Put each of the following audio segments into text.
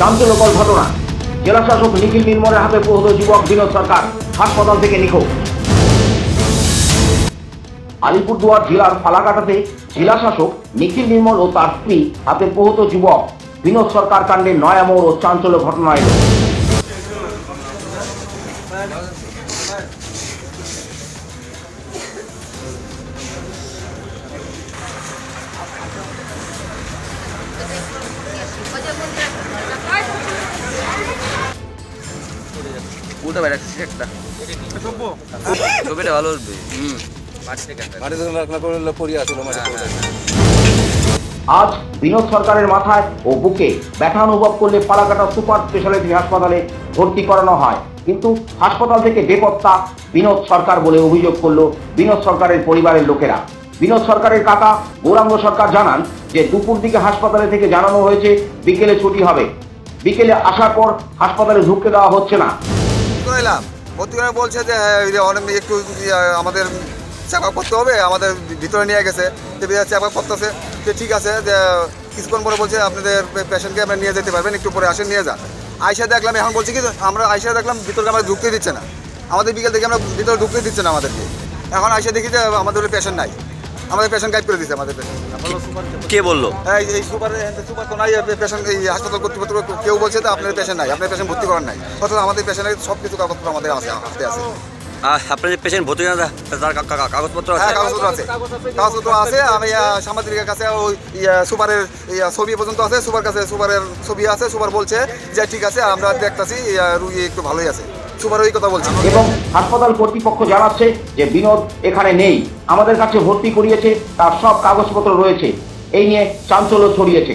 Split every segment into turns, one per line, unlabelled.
চাঞ্চল্যকর ঘটনা, জেলা শাসক নিখিল নির্মলের হাতে প্রহত যুবক বিনোদ সরকার হাসপাতাল থেকে নিখোঁজ। আলিপুরদুয়ার জেলার ফালাকাটাতে জেলা শাসক নিখিল নির্মল ও তার স্ত্রী হাতে প্রহত যুবক বিনোদ সরকার কাণ্ডে নয়া মোড় ও চাঞ্চল্য ঘটনা এলো। আজ বিনোদ সরকারের মাথায় ও বুকে ব্যথা অনুভব করলে ফালাকাটা সুপার স্পেশালিটি হাসপাতালে ভর্তি করানো হয়, কিন্তু হাসপাতাল থেকে বেপত্তা বিনোদ সরকার বলে অভিযোগ করল বিনোদ সরকারের পরিবারের লোকেরা। বিনোদ সরকারের কাকা গৌরাঙ্গ সরকার জানান যে দুপুর দিকে হাসপাতালে থেকে জানানো হয়েছে বিকেলে ছুটি হবে। বিকেলে আসার পর হাসপাতালে ঢুকতে দেওয়া হচ্ছে না।
বলছে যে অনেক একটু আমাদের চেক আপ করতে হবে, আমাদের ভিতরে নিয়ে গেছে চেক আপ করতেছে। ঠিক আছে, যে কিছুক্ষণ পরে বলছে আপনাদের পেশেন্টকে আমরা নিয়ে যেতে পারবেন, একটু পরে আসেন নিয়ে যান। আয়সা দেখলাম, এখন বলছি কি আমরা আয়সা দেখলাম ভিতরে আমরা ঢুকতে দিচ্ছে না, আমাদের বিকেল থেকে আমরা ভিতরে ঢুকতে দিচ্ছে না আমাদেরকে। এখন আয়সা দেখি যে আমাদের পেশেন্ট নাই, আমাদের পেশেন্ট গাইড করে দিচ্ছে। আমাদের
কে বললো?
এই সুপার তো নাই, পেশেন্ট এই হাসপাতাল কর্তৃপক্ষ কেউ বলছে তো আপনার পেশেন্ট নাই, আপনার পেশেন্ট ভর্তি করার নাই, অর্থাৎ আমাদের পেশেন্টের সব কিছু কাগজপত্র আমাদের হাতে আছে।
আপনার যে পেশেন্ট ভর্তি করেন তার কাগজপত্র আছে?
কাগজপত্র আছে। আমি সাংবাদিকের কাছে ওই সুপারের ছবি পর্যন্ত আছে, সুপারের ছবি আছে। সুপার বলছে যে ঠিক আছে, আমরা দেখতেছি রুগী একটু ভালোই আছে, সুপার ওই কথা বলছে।
এবং হাসপাতাল কর্তৃপক্ষ জানাচ্ছে যে বিনোদ এখানে নেই, আমাদের কাছে ভর্তি করিয়েছে, তার সব কাগজপত্র রয়েছে। এই নিয়ে চাঞ্চল্য ছড়িয়েছে।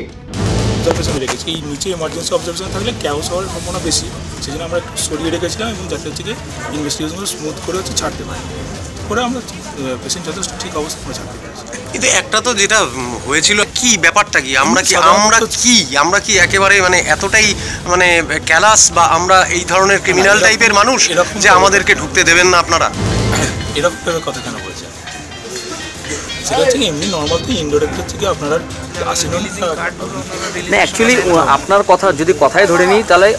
অবজারভেশন রেখেছি, এই নিচে এমার্জেন্সি অবজারভেশন থাকলে ক্যাওস হওয়ার সম্ভাবনা বেশি, সেই জন্য আমরা একটু সরিয়ে রেখেছিলাম এবং যাতে হচ্ছে কি ইনভেস্টিগেশনগুলো স্মুথ করে হচ্ছে ছাড়তে পারি, করে আমরা পেশেন্ট যথেষ্ট ঠিক অবস্থায় ছাড়তে পেরেছি।
কিন্তু একটা তো যেটা হয়েছিল, কি ব্যাপারটা কি, আমরা কি একেবারে মানে এতটাই মানে ক্যালাস বা আমরা এই ধরনের ক্রিমিনাল টাইপের মানুষ যে আমাদেরকে ঢুকতে দেবেন না আপনারা?
এরকম কথা কেন বলছেন? সেটা হচ্ছে এমনি নর্মাল তো ইনডোরেক্ট হচ্ছে কি আপনারা আসেন না।
অ্যাকচুয়ালি আপনার কথা যদি কথায় ধরে নিই, তাহলে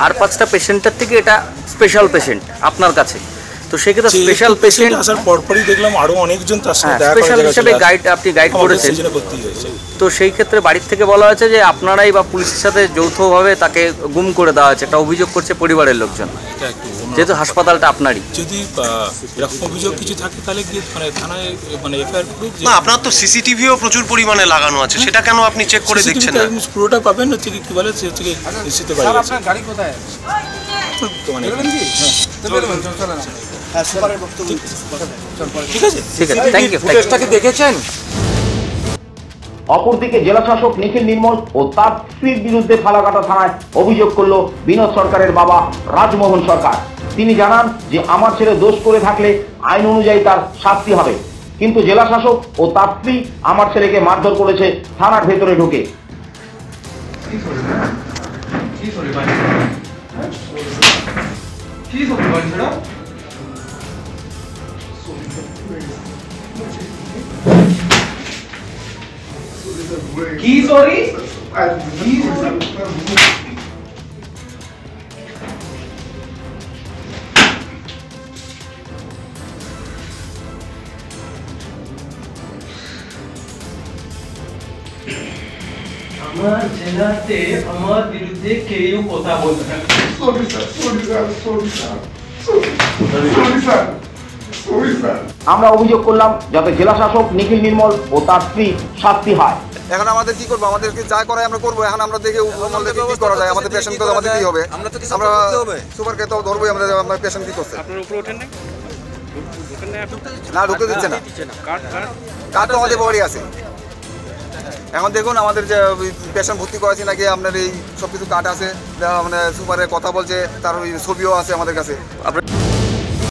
আর 5টা পেশেন্টের থেকে এটা স্পেশাল পেশেন্ট আপনার কাছে, তো সেক্ষেত্রে স্পেশাল পেশেন্ট
আসার পরপরই দেখলাম আরো অনেকজন তার সাথে
স্পেশাল হিসেবে আপনি গাইড করেছেন, তো সেই ক্ষেত্রে বাড়ির থেকে বলা হয়েছে যে আপনারাই বা পুলিশের সাথে যৌথভাবে তাকে গুম করে দেওয়া হয়েছে, একটা অভিযোগ করছে পরিবারের লোকজন, যেহেতু হাসপাতালটা আপনারই।
যদি এরকম অভিযোগ কিছু থাকে তাহলে গিয়ে মানে থানায় মানে এফআইআর করুক।
না, আপনার তো সিসিটিভিও প্রচুর পরিমাণে লাগানো আছে, সেটা কেন আপনি চেক করে দেখছেন না?
পুরোটা পাবেন হচ্ছে কি বলে হচ্ছে কি নিশ্চিত পারি।
আপনার গাড়ি কোথায়?
ঠিক আছে,
থ্যাংক ইউ।
ফুটেজটাকে দেখেছেন?
অপরদিকে জেলা শাসক নিখিল নির্মল ও তার স্ত্রীর বিরুদ্ধে ফালাকাটা থানায় অভিযোগ করল বিনোদ সরকারের বাবা রাজমোহন সরকার। তিনি জানান যে আমার ছেলে দোষ করে থাকলে আইন অনুযায়ী তার শাস্তি হবে, কিন্তু জেলা শাসক ও তার স্ত্রী আমার ছেলেকে মারধর করেছে থানার ভেতরে ঢুকে।
কি সরি? আমার জেলাতে আমার বিরুদ্ধে কেউ কথা বলবে না।
আমরা অভিযোগ করলাম যাতে জেলা শাসক নিখিল নির্মল ও তার স্ত্রী শাস্তি হয়।
এখন আমাদের কি করবো? আমাদেরকে যা করায় আমরা করবো। এখন আমরা দেখে কি করা যায়, আমাদের পেশেন্ট তো আমাদের কি হবে? আমরা সুপারকে তো ধরবোই, আমাদের পেশেন্ট কি করছে না, ঢুকতে দিচ্ছে না। কার্ড তো আমাদের বাড়ি আছে। এখন দেখুন আমাদের যে পেশেন্ট ভর্তি করেছি নাকি আপনার এই সব কিছু কার্ড আছে, মানে সুপারের কথা বলছে, তার ওই ছবিও আছে আমাদের কাছে।